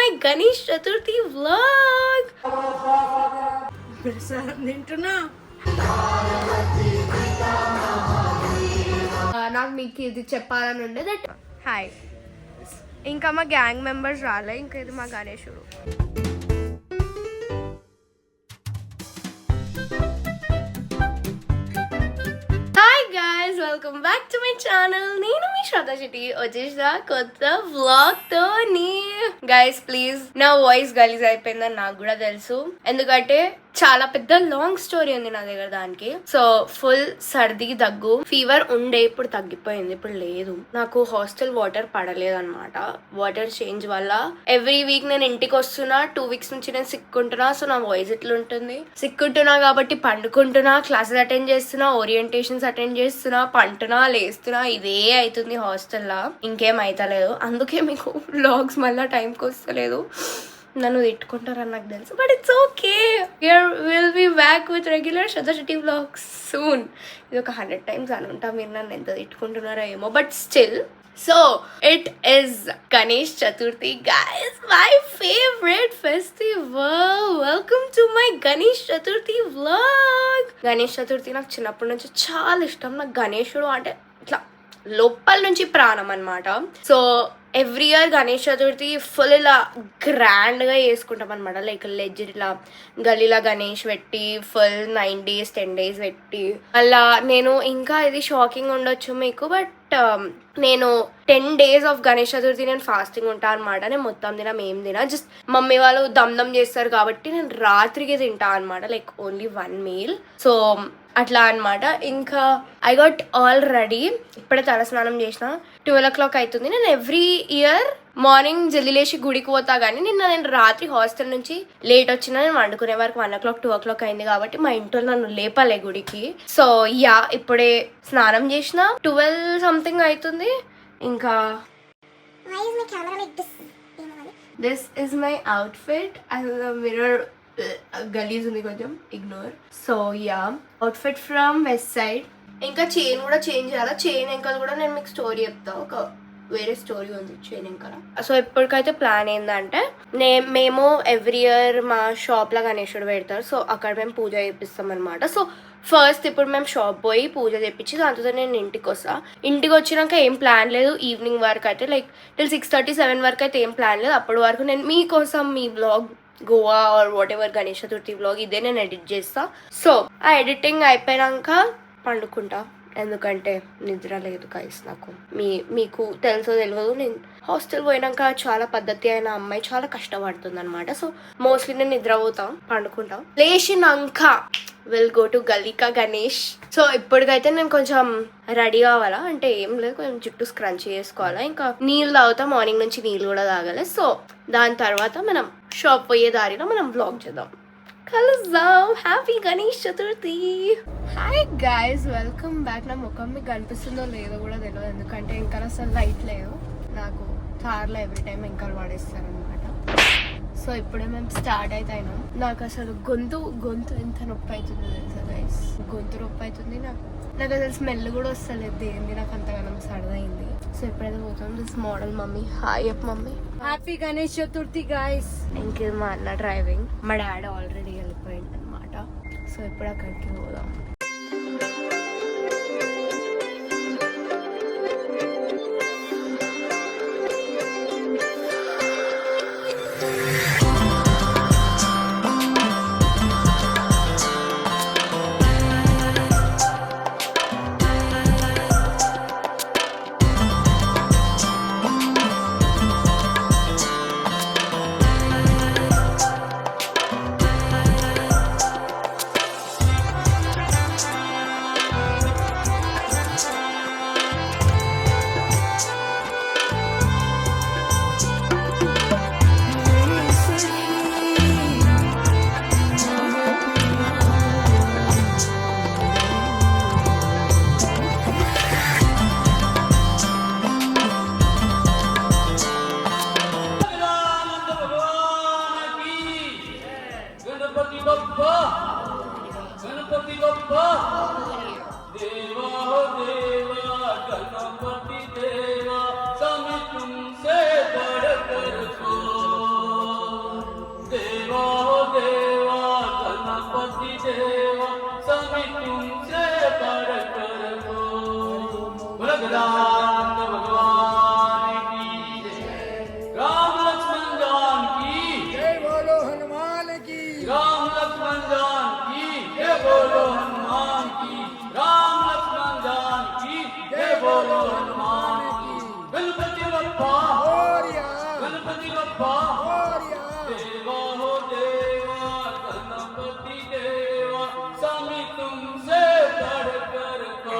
my Ganesh Chaturthi vlog. నాకు మీకు ఇది చెప్పాలని ఉండే దట్ హాయ్ ఇంకా మా గ్యాంగ్ మెంబర్స్ రాలే ఇంకా ఇది మా గణేశుడు. Welcome back to my channel. నేను మీ శ్రద్ధ శెట్టి వచ్చేసా కొత్త వ్లాగ్ తో. గైస్ ప్లీజ్, నా వాయిస్ గలీజ్ అయిపోయిందని నాకు కూడా తెలుసు, ఎందుకంటే చాలా పెద్ద లాంగ్ స్టోరీ ఉంది నా దగ్గర దానికి. సో ఫుల్ సర్ది దగ్గు ఫీవర్ ఉండే, ఇప్పుడు తగ్గిపోయింది, ఇప్పుడు లేదు. నాకు హాస్టల్ వాటర్ పడలేదు అనమాట. వాటర్ చేంజ్ వల్ల ఎవ్రీ వీక్ నేను ఇంటికి వస్తున్నా. 2 weeks నుంచి నేను సిక్కుంటున్నా. సో నా వాయిస్ ఇట్లా ఉంటుంది. సిక్కుంటున్నా కాబట్టి పండుకుంటున్నా, క్లాసెస్ అటెండ్ చేస్తున్నా, ఓరియంటేషన్స్ అటెండ్ చేస్తున్నా, పంటున్నా, లేస్తున్నా, ఇదే అవుతుంది హాస్టల్లో. ఇంకేం అవుతలేదు. అందుకే మీకు వ్లాగ్స్ మళ్ళీ టైంకి వస్తలేదు. నన్ను తిట్టుకుంటారని నాకు తెలుసు, but it's okay. Will be back with regular Shraddha Shetty vlogs soon. ఇది ఒక 100 times అని ఉంటా. మీరు నన్ను ఎంత తిట్టుకుంటున్నారో ఏమో, but still. So it is Ganesh Chaturthi guys, my favorite festival. Welcome to my Ganesh Chaturthi vlog. Ganesh Chaturthi నాకు చిన్నప్పటి నుంచి చాలా ఇష్టం. నాకు గణేశుడు అంటే ఇట్లా లోపల నుంచి ప్రాణం అనమాట. So every year Ganesh Chaturthi full ఇలా గ్రాండ్గా చేసుకుంటాం అనమాట. లైక్ లెజర్ ఇలా గలీలా గణేష్ పెట్టి ఫుల్ 9 days 10 days పెట్టి అలా. నేను ఇంకా ఇది షాకింగ్ ఉండొచ్చు మీకు, బట్ నేను 10 days ఆఫ్ గణేష్ చతుర్థి నేను ఫాస్టింగ్ ఉంటాను అనమాట. నేను మొత్తం ఏం తినా, జస్ట్ మమ్మీ వాళ్ళు దమ్ చేస్తారు కాబట్టి నేను రాత్రికి తింటా అనమాట. Like only 1 meal. సో అట్లా అనమాట. ఇంకా ఐ గాట్ ఆల్ రెడీ. ఇప్పుడే తలస్నానం చేసిన. 12 o'clock అవుతుంది. నేను ఎవ్రీ ఇయర్ మార్నింగ్ జల్దీ లేచి గుడికి పోతా, కానీ నేను రాత్రి హాస్టల్ నుంచి లేట్ వచ్చినా. నేను వండుకునే వరకు 1 o'clock 2 o'clock అయింది కాబట్టి మా ఇంట్లో నన్ను లేపాలే గుడికి. సో యా, ఇప్పుడే స్నానం చేసిన. 12 something అవుతుంది. ఇంకా this is my outfit. Mirror గలీజ్ ఉంది కొంచెం, ignore. So yeah, outfit from west side. ఇంకా చైన్ కూడా చేంజ్ చేయాలి. చైన్ ఎంకలు కూడా నేను మీకు స్టోరీ చెప్తా. ఒక వేరే స్టోరీ ఉంది చైన్ ఎంకల. సో ఇప్పటికైతే ప్లాన్ ఏంటంటే, మేము ఎవ్రీ ఇయర్ మా షాప్లో గణేశుడు పెడతారు. సో అక్కడ మేము పూజ చేపిస్తాం అనమాట. సో ఫస్ట్ ఇప్పుడు మేము షాప్ పోయి పూజ చేపించి దాంతో నేను ఇంటికి వస్తా. ఇంటికి వచ్చినాక ఏం ప్లాన్ లేదు. ఈవినింగ్ వరకు అయితే లైక్ టిల్ 6:30 7 వరకు అయితే ఏం ప్లాన్ లేదు. అప్పటి వరకు నేను మీకోసం మీ blog Goa or whatever Ganesh Chaturthi blog ఇదే నేను ఎడిట్ చేస్తా. సో ఆ ఎడిటింగ్ అయిపోయాక పండుకుంటా, ఎందుకంటే నిద్ర లేదు గైస్ నాకు. మీకు తెలుసో తెలియదు, నేను హాస్టల్ పోయినాక చాలా పద్ధతి అయిన అమ్మాయి చాలా కష్టపడుతుంది అనమాట. సో మోస్ట్లీ నేను నిద్రపోతాం, పండుకుంటాం. లేచినాక విల్ గో టు గల్లికా గణేష్. సో ఇప్పటికైతే నేను కొంచెం రెడీ కావాలా, అంటే ఏం లేదు, కొంచెం జుట్టు స్క్రంచ్ చేసుకోవాలా. ఇంకా నీళ్ళు తాగుతా, మార్నింగ్ నుంచి నీళ్ళు కూడా తాగాలి. సో దాని తర్వాత మనం షాప్ పోయే దారిలో మనం బ్లాగ్ చేద్దాం, కలుద్దాం. Happy Ganesh Chaturthi. Hi guys, welcome back. నా ముఖం మీకు కనిపిస్తుందో లేదో కూడా తెలియదు, ఎందుకంటే ఇంకా అసలు లైట్ లేదు. నాకు కార్లో ఎవ్రీ టైం ఇంకా పడేస్తారనమాట. సో ఇప్పుడే మేము స్టార్ట్ అయినాం. నాకు అసలు గొంతు ఎంత నొప్పి అవుతుంది తెలుసా గైస్. గొంతు నొప్పి అవుతుంది. నాకు అసలు స్మెల్ కూడా వస్తలేదు దేంది, నాకు అంతగానం సరదైంది. సో ఎప్పుడైతే పోతాం. This model mummy. Hi up mummy. Happy Ganesh Chaturthi guys. ఇంకేది మా అన్న డ్రైవింగ్, మా డాడీ ఆల్రెడీ వెళ్ళిపోయింది అనమాట. సో ఇప్పుడు అక్కడికి పోదాం. गणपति बप्पा देवा हो देवा गणपति देवा स्वामी तुमसे बढ़कर को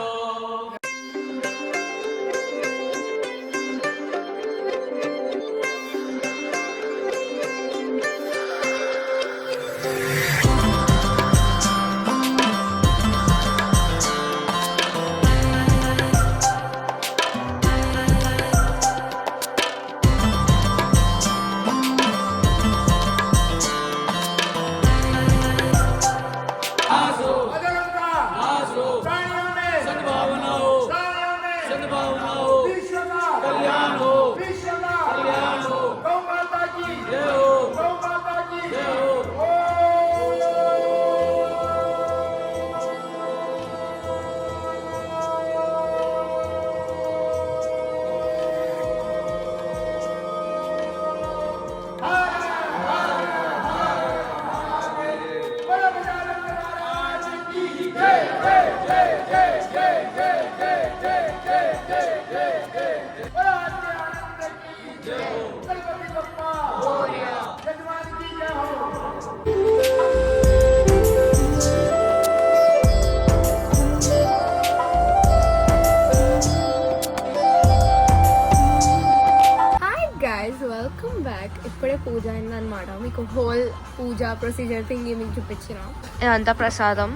హాయ్ గైస్, వెల్కమ్ బ్యాక్. ఇప్పుడే పూజ అయిందనమాట. మీకు హోల్ పూజ ప్రొసీజర్ థింగ్ మీకు చూపించిన ఇదంతా ప్రసాదం.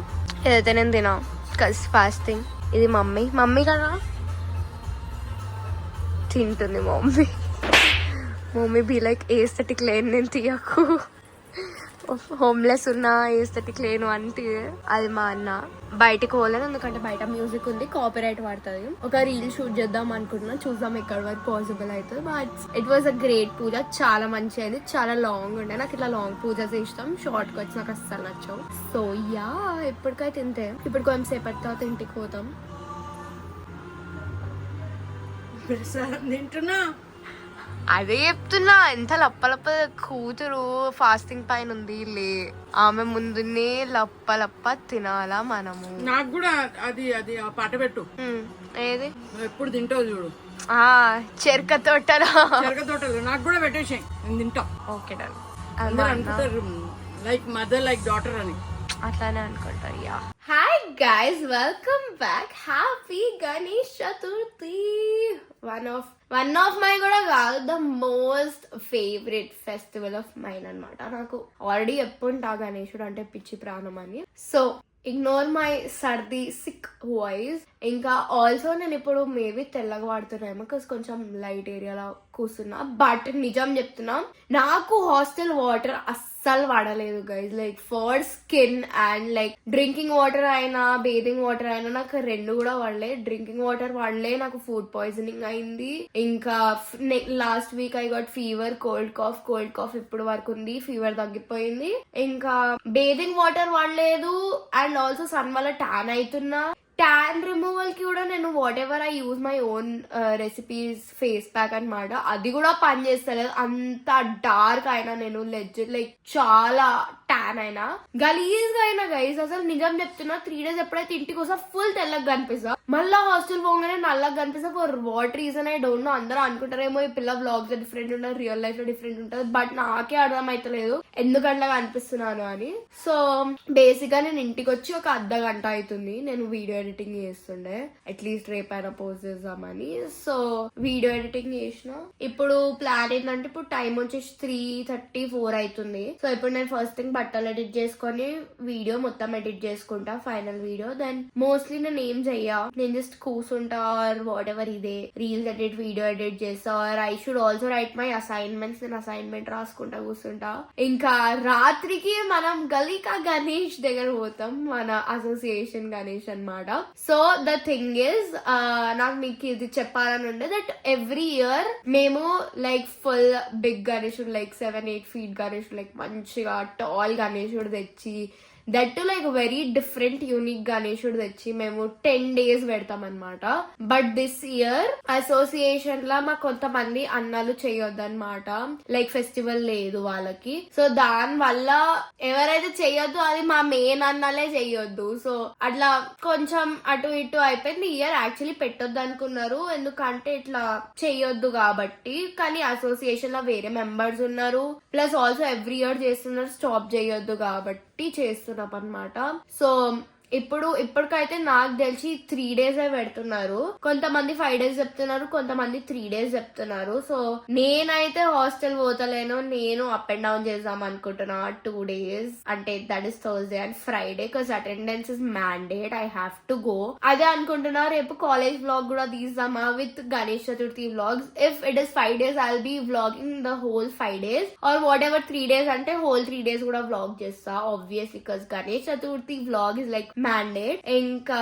ఏదైతే నేను తినా కస్ ఫాస్టింగ్. ఇది మమ్మీ కదా తింటుంది. మమ్మీ బీ లైక్ ఏస్థెటిక్ లేని నేను తీయకు, హోమ్లెస్ ఉన్న ఏస్థెటిక్ లేను అంటే అది మా అన్న. బయటకు పోలేదు ఎందుకంటే బయట మ్యూజిక్ ఉంది, కాపీరైట్ పడుతుంది. ఒక రీల్ షూట్ చేద్దాం అనుకుంటున్నా, చూద్దాం ఎక్కడి వరకు పాసిబుల్ అవుతుంది. But it was a great puja, చాలా మంచి అయింది. చాలా లాంగ్ ఉండే, నాకు ఇట్లా లాంగ్ పూజ ఇష్టం. షార్ట్ కి వచ్చి నాకు అస్సలు నచ్చవు. సో యా, ఇప్పటికైతే తింటే ఇప్పుడు కొంచెం సేపటి తర్వాత ఇంటికి పోతాం. తింటున్నా అదే చెప్తున్నా, ఎంత లప్ప కూతురు ఫాస్టింగ్ పైన ఉంది. ఆమె ముందునే లప్ప తినాలా మనము. నాకు కూడా అది ఆ పాట పెట్టు. ఏది ఎప్పుడు తింటావు చూడు, చెరక తోటలో తోటలు నాకు కూడా పెట్టేసి నేను తింటా. Okay done. అందరూ అనుకుంటారు లైక్ మదర్ లైక్ డాటర్ అని, అట్లానే అనుకుంటారు. Yeah, hi guys, welcome back. Happy Ganesh Chaturthi. One of my కూడా కాదు, the most favourite festival of mine అన్నమాట. నాకు ఆల్రెడీ ఎప్పుంటా గణేశుడు అంటే పిచ్చి ప్రాణం అని. సో ఇగ్నోర్ మై సర్ది సిక్ వాయిస్. ఇంకా ఆల్సో నేను ఇప్పుడు మేబీ తెల్లగా వాడుతున్నాను బికాస్ కొంచెం లైట్ ఏరియాలో కూర్చున్నా. బట్ నిజం చెప్తున్నా, నాకు హాస్టల్ వాటర్ అస్సలు వాడలేదు guys. Like for skin and like drinking water అయినా బేదింగ్ వాటర్ అయినా నాకు రెండు కూడా వాడలే. డ్రింకింగ్ వాటర్ వాడలే, నాకు ఫుడ్ పాయిజనింగ్ అయింది. ఇంకా last week I got fever, cold cough ఇప్పుడు వరకు ఉంది, ఫీవర్ తగ్గిపోయింది. ఇంకా బేదింగ్ వాటర్ వాడలేదు. అండ్ ఆల్సో సన్ వల్ల ట్యాన్ అవుతున్నా. ట్యాన్ రిమూవల్ కి కూడా నేను whatever I use my own recipes face pack అన్నమాట, అది కూడా పని చేస్తలేదు. అంత డార్క్ అయినా నేను లెజిట్ లైక్ చాలా ట్యాన్ అయినా గలీజ్ అయినా గైస్. అసలు నిజం చెప్తున్నా, 3 days ఎప్పుడైతే ఇంటికి వస్తా ఫుల్ తెల్లగా కనిపిస్తా, మళ్ళా హాస్టల్ పోగానే నల్లగా కనిపిస్తా. For what reason I don't know. అందరూ అనుకుంటారేమో ఈ పిల్ల వ్లాగ్స్ డిఫరెంట్ ఉంటుంది, రియల్ లైఫ్ లో డిఫరెంట్ ఉంటుంది. బట్ నాకే అర్థం అయితలేదు ఎందుకంటే అనిపిస్తున్నాను అని. సో బేసిక్ గా నేను ఇంటికి వచ్చి ఒక అర్ధ గంట అవుతుంది. నేను వీడియో ఎడిటింగ్ చేస్తుండే, అట్లీస్ట్ రేపైనా పోస్ట్ చేద్దామని. సో వీడియో ఎడిటింగ్ చేసిన. ఇప్పుడు ప్లాన్ ఏంటంటే, ఇప్పుడు టైం వచ్చేసి 3:34 అవుతుంది. సో ఇప్పుడు నేను ఫస్ట్ థింగ్ బట్టలు ఎడిట్ చేసుకొని వీడియో మొత్తం ఎడిట్ చేసుకుంటా, ఫైనల్ వీడియో. దెన్ మోస్ట్లీ నేను ఏం చెయ్యా, నేను జస్ట్ కూర్చుంటా ఆర్ వాట్ ఎవర్, ఇదే రీల్స్ ఎడిట్, వీడియో ఎడిట్ చేస్తా. Or I should also write my assignments. నేను అసైన్మెంట్ రాసుకుంటా కూర్చుంటా. ఇంకా రాత్రికి మనం గలీకా గణేష్ దగ్గర పోతాం, మన అసోసియేషన్ గణేష్ అన్నమాట. సో ద థింగ్ ఇస్, నాకు మీకు ఇది చెప్పాలని ఉండే దట్ ఎవ్రీ ఇయర్ మేము లైక్ ఫుల్ బిగ్ గణేశుడు, లైక్ 7-8 feet గణేశుడు, లైక్ మంచిగా టాల్ గణేశుడు తెచ్చి that to like very different unique గణేశుడు తెచ్చి మేము 10 days పెడతాం అనమాట. బట్ దిస్ ఇయర్ అసోసియేషన్ లా మా కొంతమంది అన్నాలు చేయొద్దు అనమాట, లైక్ ఫెస్టివల్ లేదు వాళ్ళకి. సో దాని వల్ల ఎవరైతే చెయ్యొద్దు అది మా మెయిన్ అన్నాలే చెయ్యొద్దు. సో అట్లా కొంచెం అటు ఇటు అయిపోయింది. ఇయర్ యాక్చువల్లీ పెట్టొద్దు అనుకున్నారు ఎందుకంటే ఇట్లా చెయ్యొద్దు కాబట్టి, కానీ అసోసియేషన్ లో వేరే మెంబర్స్ ఉన్నారు, ప్లస్ ఆల్సో ఎవ్రీ ఇయర్ చేస్తున్నారు స్టాప్ చేయొద్దు కాబట్టి చేస్తున్నాం అనమాట. సో ఇప్పటికైతే నాకు తెలిసి 3 days పెడుతున్నారు. కొంతమంది 5 days చెప్తున్నారు, కొంతమంది 3 days చెప్తున్నారు. సో నేనైతే హాస్టల్ పోతలేను, నేను అప్ అండ్ డౌన్ చేద్దాం అనుకుంటున్నా 2 days, అంటే that is Thursday and Friday, because attendance is mandate, I have to go. అదే అనుకుంటున్నా రేపు కాలేజ్ వ్లాగ్ కూడా తీద్దామా with Ganesh Chaturthi vlogs. If it is 5 days I will be vlogging the whole 5 days, or whatever 3 days అంటే whole 3 days కూడా vlog చేస్తా obvious, because Ganesh Chaturthi vlog is like mandate. ఇంకా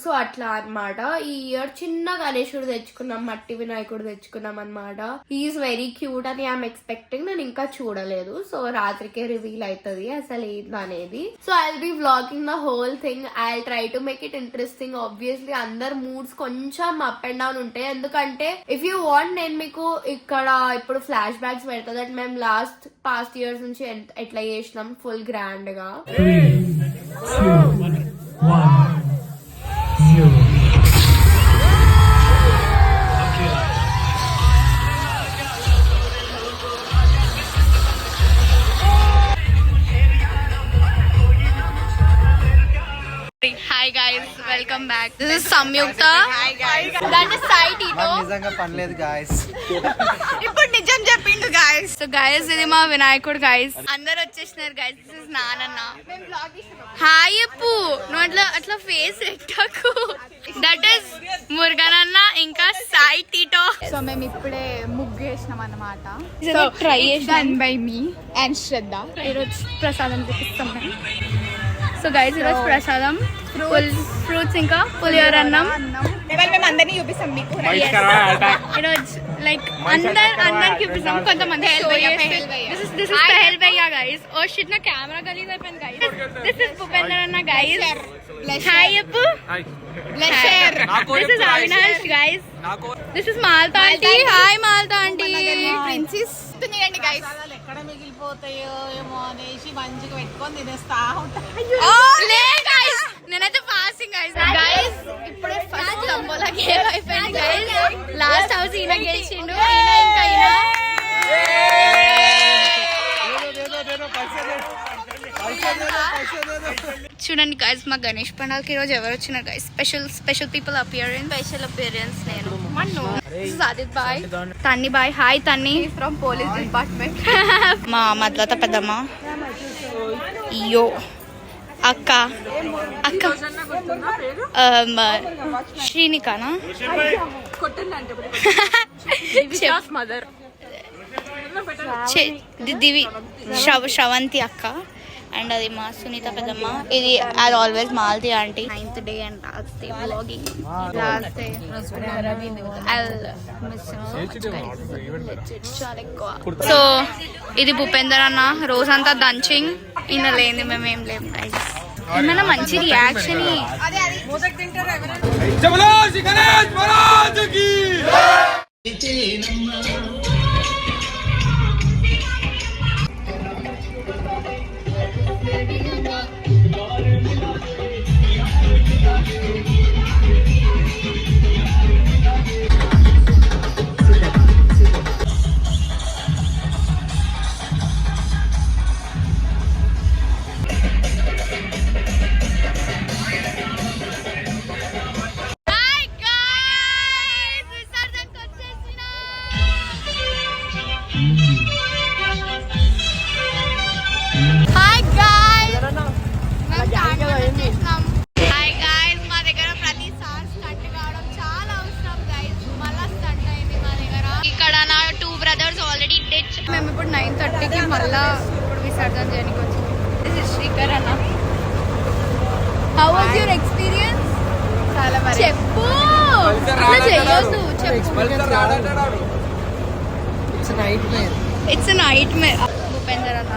so అట్లా అన్నమాట. ఈ ఇయర్ చిన్న గణేశుడు తెచ్చుకున్నాం, మట్టి వినాయకుడు తెచ్చుకున్నాం అన్నమాట. హీఈస్ వెరీ క్యూట్ అని ఐఎమ్ ఎక్స్పెక్టింగ్. నేను ఇంకా చూడలేదు, సో రాత్రికే రివీల్ అవుతుంది అసలు ఏందనేది. So I will be vlogging the whole thing. I try to make it interesting. Obviously అందరు మూడ్స్ కొంచెం అప్ అండ్ డౌన్ ఉంటాయి, ఎందుకంటే ఇఫ్ యూ వాంట్ నేను మీకు ఇక్కడ ఇప్పుడు ఫ్లాష్ బ్యాక్స్ పెడతా దట్ మేము పాస్ట్ ఇయర్స్ నుంచి ఎట్లా చేసినాం ఫుల్ గ్రాండ్ గా. 1, 0. Hi guys, welcome back. This is Samyukta. Hi guys. That is Sai Tito. నిజంగా పనిలేదు గాయస్. ఇప్పుడు నిజం చెప్పిండు guys. So guys, ఇది మా వినాయకుడు guys. అందరు వచ్చేసినారు guys. This is నానన్న. హాయ్ అప్పు. నువ్వు అట్లా ఫేస్ ఎట్టకు. That is మురుగనన్న ఇంకా సాయి టీటో. సో మేము ఇప్పుడే ముగ్గు వేసినాం అన్నమాట. సో ట్రై చేసాం బై మీ అండ్ శ్రద్ధ. ఈరోజు ప్రసాదం చూపిస్తాం మేము. సో గైస్ ఈరోజు ప్రసాదం ఫ్రూట్స్ ఇంకా పులిహోర అన్నం. మేము అందరినీ చూపిస్తాం మీకు. ఈరోజు లైక్ అందరికి చూపిస్తాం. కొంతమంది దిస్ ఇస్ పెహల్ భయ్యా గైస్. ఓ షిట్ నా కెమెరా గలీజ్ అయిపోయింది గైస్. దిస్ ఇస్ భూపేందర్ అన్న guys. Hi Appu. This is Avinash guys. This is Malta aunty. Hi Malta aunty. ప్రిన్సెస్ తినేయండి గైస్. ఎక్కడ మిగిలిపోతాయో ఏమో అనేసి మంచిగా పెట్టుకొని తినేస్తా ఉంటా. నేనైతే ఫాస్టింగ్ గైస్. ఇప్పుడే ఫస్ట్ తంబోలా గేమ్ అయిపోయింది గైస్. లాస్ట్ హౌస్ ఈయన గెలిచిండు. ఈయన ఇంకా ఈయన. చూడండి గైస్ మా గణేష్ పండుగకి ఈరోజు ఎవరు వచ్చినారు గైస్. స్పెషల్ పీపుల్ అపియరెన్స్ నేను సాదిత్ బాయ్, తన్ని బాయ్. హాయ్ తన్ని ఫ్రమ్ పోలీస్ డిపార్ట్మెంట్. మా మద్లత పెద్దమ్మ, అయ్యో అక్క శ్రీనికానా మదర్ దివి శ్రవంతి అక్క, అండ్ అది మా సునీత పెద్దమ్మ. ఇది అది always Malti aunty. 9th day and last day vlogging. Last day చాలా ఎక్కువ. సో ఇది భూపేందర్ అన్న రోజంతా దంచింగ్. ఈయన లేని మేము ఏం లేము గైస్. ఏమైనా మంచి రియాక్షన్. మేము ఇప్పుడు 9:30కి మళ్ళా ఇప్పుడు విసర్జన చేయడానికి వచ్చాము. దిస్ ఇస్ శ్రీకర్ అన్న. How was your experience? చాలా మరి చెప్పు. అట్లా చేయొద్దు. చెప్పు. It's night Meyer. భూపేందర్ అన్న.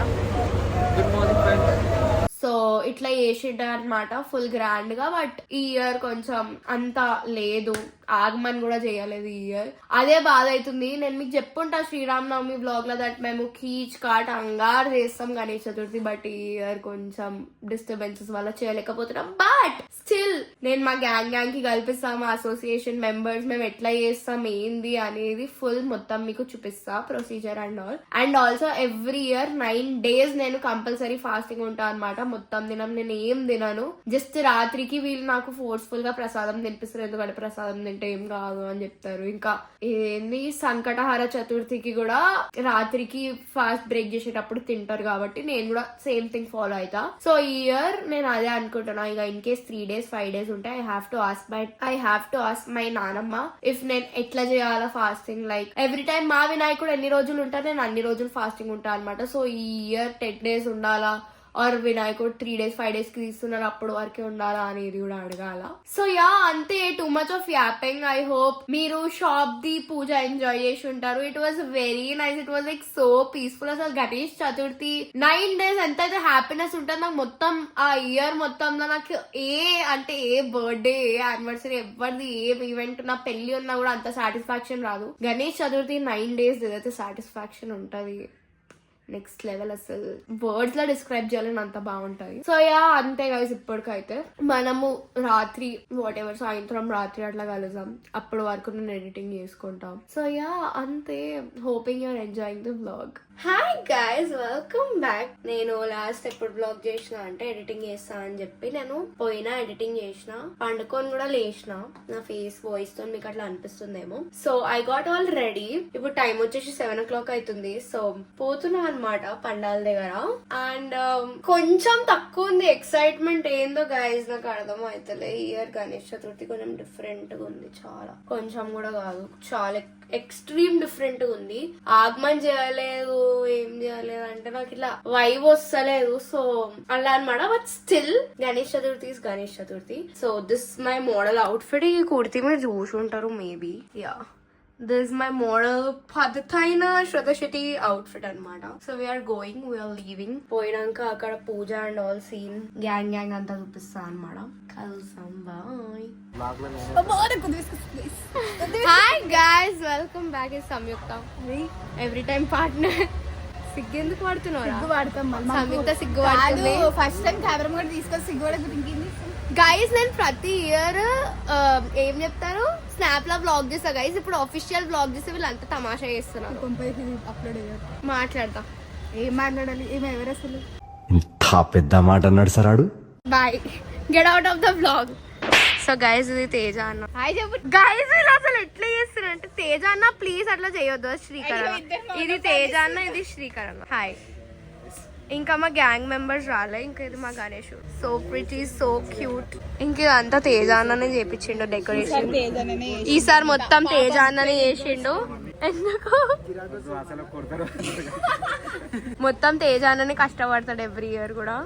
సో ఇట్లా చేసిండ అనమాట ఫుల్ గ్రాండ్ గా. బట్ ఈ ఇయర్ కొంచెం అంత లేదు, ఆగమన్ కూడా చేయలేదు ఈ ఇయర్. అదే బాధ అవుతుంది. నేను మీకు చెప్పుంటా శ్రీరామనవమి బ్లాగ్ లో దట్ మేము కీచ్ కాట్ అంగార్ చేస్తాం గణేష్ చతుర్థి. బట్ ఈ ఇయర్ కొంచెం డిస్టర్బెన్సెస్ వల్ల చేయలేకపోతున్నాం. బట్ స్టిల్ నేను మా గ్యాంగ్ కి కల్పిస్తాం, మా అసోసియేషన్ మెంబర్స్ మేము ఎట్లా చేస్తాం ఏంది అనేది ఫుల్ మొత్తం మీకు చూపిస్తా, procedure and all. And also every year 9 days నేను కంపల్సరీ ఫాస్టింగ్ ఉంటా అనమాట. మొత్తం దినం నేను ఏం తినను. జస్ట్ రాత్రికి వీళ్ళు నాకు ఫోర్స్ఫుల్ గా ప్రసాదం తినిపిస్తారు, ఎందుకంటే ప్రసాదం తింటే ఏం కాదు అని చెప్తారు. ఇంకా ఏంది సంకటహార చతుర్థికి కూడా రాత్రికి ఫాస్ట్ బ్రేక్ చేసేటప్పుడు తింటారు కాబట్టి నేను కూడా సేమ్ థింగ్ ఫాలో అవుతా. సో ఈ ఇయర్ నేను అదే అనుకుంటున్నా. ఇక ఇన్ కేస్ 3 days 5 days ఉంటే I have to ask my నానమ్మ ఇఫ్ నేను ఎట్లా చేయాలా ఫాస్టింగ్. లైక్ ఎవ్రీ టైమ్ మా వినాయకుడు ఎన్ని రోజులు ఉంటారు, నేను అన్ని రోజులు ఫాస్టింగ్ ఉంటా అనమాట. సో ఈ ఇయర్ 10 days ఉండాలా ఆర్ వినాయకుడు 3 days 5 days కి తీస్తున్నారు అప్పుడు వరకే ఉండాలా అనేది కూడా అడగాల. సో యా అంతే, too much of yapping. I hope మీరు షాప్ ది పూజ ఎంజాయ్ చేసి ఉంటారు. It was very nice. It was like so peaceful. అసలు గణేష్ చతుర్థి 9 days ఎంతైతే హ్యాపీనెస్ ఉంటుంది నాకు మొత్తం ఆ ఇయర్ మొత్తంలో. నాకు ఏ బర్త్డే ఏ యానివర్సరీ ఎవరిది ఏం ఈవెంట్ నా పెళ్లి ఉన్నా కూడా అంత సాటిస్ఫాక్షన్ రాదు. గణేష్ చతుర్థి 9 days ఏదైతే సాటిస్ఫాక్షన్ ఉంటది నెక్స్ట్ లెవెల్. అసలు వర్డ్స్ లో డిస్క్రైబ్ చేయాలని అంత బాగుంటది. సో యా అంతే గైస్, ఇప్పటికైతే మనము రాత్రి వాట్ ఎవర్ సాయంత్రం రాత్రి అట్లా కలుద్దాం. అప్పటి వరకు నేను ఎడిటింగ్ చేసుకుంటాం. సో యా అంతే. Hoping your enjoying the vlog. Hi guys, welcome back. నేను లాస్ట్ ఎప్పుడు బ్లాగ్ చేసిన అంటే ఎడిటింగ్ చేస్తా అని చెప్పి నేను పోయినా ఎడిటింగ్ చేసిన, పండుకొని కూడా లేచిన. నా ఫేస్ వాయిస్ తో మీకు అట్లా అనిపిస్తుందేమో. So I got all ready. ఇప్పుడు టైం వచ్చేసి 7 o'clock అవుతుంది. సో పోతున్నా అనమాట పండాల దగ్గర. అండ్ కొంచెం తక్కువ ఉంది ఎక్సైట్మెంట్. ఏందో గైస్ నాకు అర్థం అవుతలే. ఇయర్ గణేష్ చతుర్థి కొంచెం డిఫరెంట్ గా ఉంది. చాలా కొంచెం కూడా కాదు, చాలా ఎక్స్ట్రీమ్ డిఫరెంట్ గా ఉంది. ఆగమన్ చేయలేదు, ఏం చేయలేదు అంటే నాకు ఇట్లా వైబ్ వస్తలేదు. సో అలా అనమాట. But still Ganesh Chaturthi is Ganesh Chaturthi. So this my model outfit. ఈ కుర్తీ మీరు చూసి ఉంటారు maybe. Yeah this my model పద్ధతైన శ్రద్ధ శెట్టి అవుట్ఫిట్ అనమాట. So we're going, we're leaving. పోయినాక అక్కడ puja and all scene gang అంతా చూపిస్తా అనమాట. కలుసాం, bye. Hi guys, welcome back. Is Samyukta, every time partner. సిగ్గెందుకు పడుతున్నావు? సంయుక్త సిగ్గు పడుతుంది. ఫస్ట్ టైం కెమెరా కూడా తీసుకొని సిగ్గుపడకు. గైస్ నేను ప్రతి ఇయర్ ఏం చెప్తారు స్నాప్ లో బ్లాగ్ చేస్తా గైస్. ఇప్పుడు ఆఫీషియల్ బ్లాగ్ చేస్తే వీళ్ళంతా తమాషా చేస్తున్నారు. అప్లోడ్ మాట్లాడతా. ఏం మాట్లాడాలి? ఏం ఎవరు అసలు? ఇంత పెద్ద మాట అన్నాడు సార్ ఆడు. Boy, get out of the blog. So guys ఇది తేజ అన్న. హాయ్ చెప్పు గైస్. వీళ్ళు అసలు ఎట్లా చేస్తారంటే, తేజ అన్న ప్లీజ్ అట్లా చేయొద్దు. శ్రీకరణ, ఇది తేజ అన్న, ఇది శ్రీకరణ. హాయ్. ఇంకా మా గ్యాంగ్ మెంబర్స్ రాలే. ఇంకా ఇది మా Ganesh, so pretty, so cute. ఇంక ఇదంతా తేజ అన్ననే చేపించిండు డెకరేషన్. ఈసారి మొత్తం తేజ అన్ననే చేసిండు. ఎందుకు మొత్తం తేజ అన్ననే కష్టపడతాడు ఎవ్రీ ఇయర్ కూడా.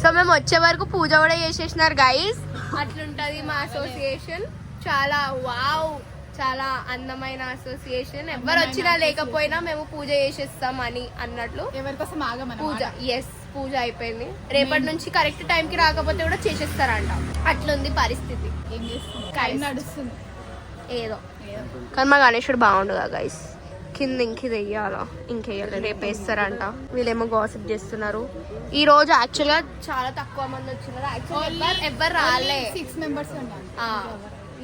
సో మేము వచ్చే వరకు పూజ కూడా చేసేసినారు గైస్. అట్లుంటది మా అసోసియేషన్. చాలా వావ్, చాలా అందమైన అసోసియేషన్. ఎవరు వచ్చినా లేకపోయినా మేము పూజ చేసేస్తాం అని అన్నట్లు. ఎవరికోసం పూజ, ఎస్ పూజ అయిపోయింది. రేపటి నుంచి కరెక్ట్ టైం కి రాకపోతే కూడా చేసేస్తారంట. అట్లుంది పరిస్థితి. ఏం చేస్తుంది? నడుస్తుంది ఏదో. కానీ మా గణేశుడు బాగుండదా గైస్. కింద ఇంకి వెయ్యాలా, ఇంకేయాలి, రేపు వేస్తారంట. వీళ్ళేమో గాసిప్ చేస్తున్నారు. ఈ రోజు యాక్చువల్ గా చాలా తక్కువ మంది వచ్చినారు. యాక్చువల్ ఎవరు రాలే. 6 members ఉన్నారు.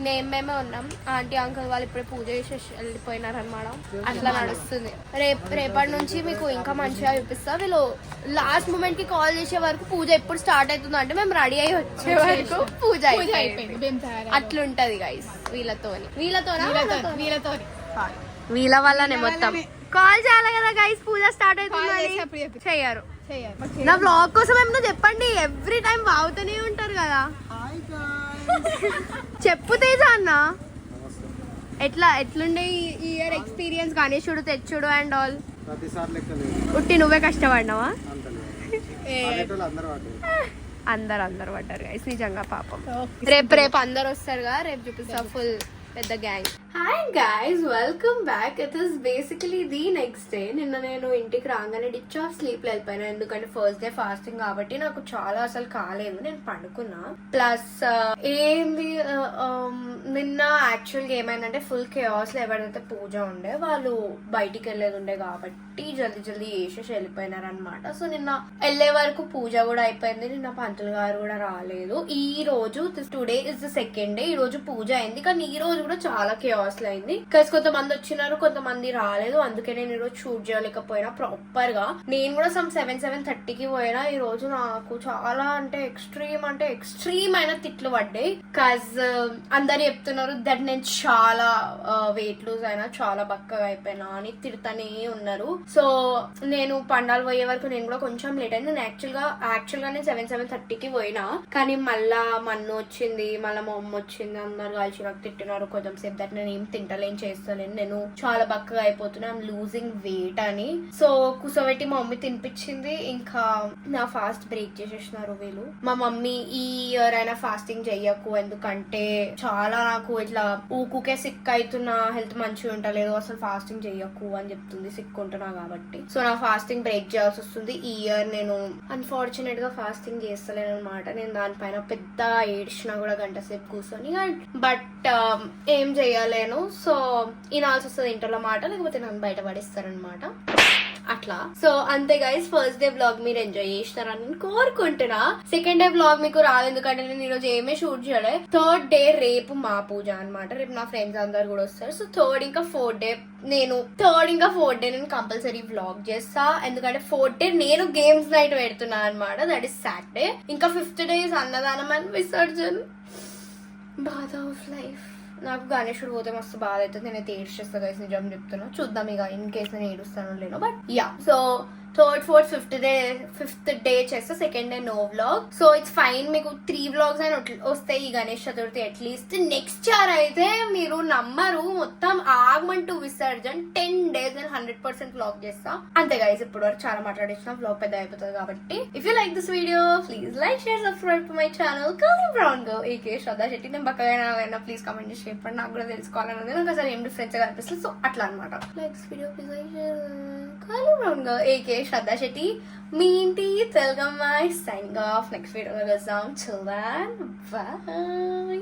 మేమే ఉన్నాం. ఆంటీ అంకుల్ వాళ్ళు ఇప్పుడే పూజ చేసి వెళ్ళిపోయినారు అనమాట. అట్లా నడుస్తుంది. రేపటి నుంచి మీకు ఇంకా మంచిగా చూపిస్తా. వీళ్ళు లాస్ట్ మూమెంట్ కి కాల్ చేసే వరకు పూజ ఎప్పుడు స్టార్ట్ అవుతుందో అంటే మేము రెడీ అయ్యి వచ్చే వరకు పూజ అయిపోయింది. అట్లుంటది గైస్ వీళ్ళతోని. వీళ్ళ వల్లనే మొత్తం. కాల్ చేయాలి కదా గైస్, పూజ స్టార్ట్ అవుతుంది. చెయ్యరు. నా బ్లాగ్ కోసం ఏమన్నా చెప్పండి. ఎవ్రీ టైం బాగుతూనే ఉంటారు కదా. చెప్పు తేజ అన్న, ఎట్లుండే ఈ ఇయర్ ఎక్స్పీరియన్స్? గణేశుడు తెచ్చుడు అండ్ ఆల్. ఉట్టి నువ్వే కష్టపడినావా? అందరు పడ్డారు గైస్ నిజంగా పాపం. రేపు అందరు వస్తారు కదా, రేపు చూపిస్తా ఫుల్ పెద్ద gang. Hi guys, welcome back. It is basically the next day. నిన్న నేను ఇంటికి రాగానే డిచ్ ఆఫ్ స్లీప్ వెళ్ళిపోయాను, ఎందుకంటే ఫస్ట్ డే ఫాస్టింగ్ కాబట్టి నాకు చాలా అసలు కాలేదు, నేను పండుకున్నా. ప్లస్ ఏంది నిన్న యాక్చువల్గా ఏమైందంటే ఫుల్ కేఆస్ లో ఎవరైతే పూజ ఉండే వాళ్ళు బయటికి వెళ్ళేది ఉండే కాబట్టి జల్దీ చేసేసి వెళ్ళిపోయినారు అనమాట. సో నిన్న వెళ్ళే వరకు పూజ కూడా అయిపోయింది, నిన్న పంతులు గారు కూడా రాలేదు. ఈ రోజు today is the second day, ఈ రోజు పూజ అయింది, కానీ ఈ రోజు కూడా చాలా కేఆస్ అయింది. బికాస్ కొంతమంది వచ్చినారు, కొంతమంది రాలేదు, అందుకే నేను ఈరోజు షూట్ చేయలేకపోయినా ప్రాపర్ గా. నేను కూడా సమ్ 7:30కి పోయినా. ఈ రోజు నాకు చాలా అంటే ఎక్స్ట్రీమ్ అయిన తిట్లు పడ్డాయి. కాజ్ అందరు చెప్తున్నారు దట్ నేను చాలా వెయిట్ లూజ్ అయినా, చాలా బక్కగా అయిపోయినా అని తిడతానే ఉన్నారు. సో నేను పండాలు పోయే వరకు నేను కూడా కొంచెం లేట్ అయింది. నేను యాక్చువల్ గా నేను 7:30కి పోయినా, కానీ మళ్ళా మన్ను వచ్చింది, మళ్ళీ మా అమ్మ వచ్చింది, అందరు కలిసి నాకు తిట్టినారు కొంచెం సేపు దట్ నేను ఏం తింటలేను, చేస్తలేను, నేను చాలా బక్కగా అయిపోతున్నా, ఐమ్ లూజింగ్ వెయిట్ అని. సో కూసోబెట్టి మా మమ్మీ తినిపించింది, ఇంకా నా ఫాస్ట్ బ్రేక్ చేసేసినారు వీళ్ళు. మా మమ్మీ ఈ ఇయర్ అయినా ఫాస్టింగ్ చెయ్యకు, ఎందుకంటే చాలా నాకు ఇట్లా ఊకుకే సిక్ అవుతున్నా, హెల్త్ మంచిగా ఉంటలేదు, అసలు ఫాస్టింగ్ చెయ్యకు అని చెప్తుంది, సిక్ ఉంటున్నా కాబట్టి. సో నా ఫాస్టింగ్ బ్రేక్ చేయాల్సి వస్తుంది. ఈ ఇయర్ నేను అన్ఫార్చునేట్ గా ఫాస్టింగ్ చేస్తలేను అనమాట. నేను దానిపైన పెద్ద ఏడ్చినా కూడా గంట సేపు కూర్చొని, బట్ ఏం చెయ్యలేను. సో ఇనాల్సి వస్తుంది ఇంట్లో మాట, లేకపోతే నన్ను బయట పడిస్తారనమాట అట్లా. సో అంతే గైస్, ఫస్ట్ డే బ్లాగ్ మీరు ఎంజాయ్ చేస్తారని నేను కోరుకుంటున్నా. సెకండ్ డే బ్లాగ్ మీకు రాలేదు, ఎందుకంటే నేను ఈరోజు ఏమీ షూట్ చేయలే. థర్డ్ డే రేపు మా పూజ అనమాట, రేపు నా ఫ్రెండ్స్ అందరు కూడా వస్తారు. సో థర్డ్ ఇంకా ఫోర్త్ డే నేను కంపల్సరీ వ్లాగ్ చేస్తా, ఎందుకంటే ఫోర్త్ డే నేను గేమ్స్ నైట్ పెడుతున్నా అనమాట, దట్ ఈస్ సాటర్డే. ఇంకా ఫిఫ్త్ డే ఇస్ అన్నదానం అండ్ విసర్జన్. బాధ ఆఫ్ లైఫ్. నాకు గణేశుడు పోతే మస్తు బాధ అవుతుంది, నేనైతే ఏడ్చేస్తా గైస్, నిజం చెప్తున్నా. చూద్దాం ఇక ఇన్ కేస్ నేను ఏడుస్తానో లేనో. But yeah, so third, fourth, fifth day చేస్తే second day no vlog. So it's fine, మీకు 3 వ్లాగ్స్ అయినా వస్తాయి ఈ Ganesh Chaturthi at least. Next year అయితే మీరు నమ్మరు, మొత్తం ఆగమంటూ విసర్జన్ 10 days నేను 100% వ్లాగ్ చేస్తా. అంతే గైస్, ఇప్పుడు వరకు చాలా మాట్లాడేసిన, వ్లాగ్ పెద్ద అయిపోతుంది కాబట్టి. If you like this video please like, share, subscribe to my channel curly brown girl AKA Shraddha Shetty. నేను బక్కగా ప్లీజ్ కమెంట్ చేసి చెప్పండి, నాకు కూడా తెలుసుకోవాలని నాకు అసలు ఏం డిఫరెన్స్ గా అనిపిస్తుంది. సో అట్లా అనమాట. Like video please like share call around AK श्रद्धा शेट्टी మీ ఇంటి తెలుగు అమ్మాయి సైనింగ్ ఆఫ్. నెక్స్ట్ వీడియోలో కలుద్దాం. till then bye.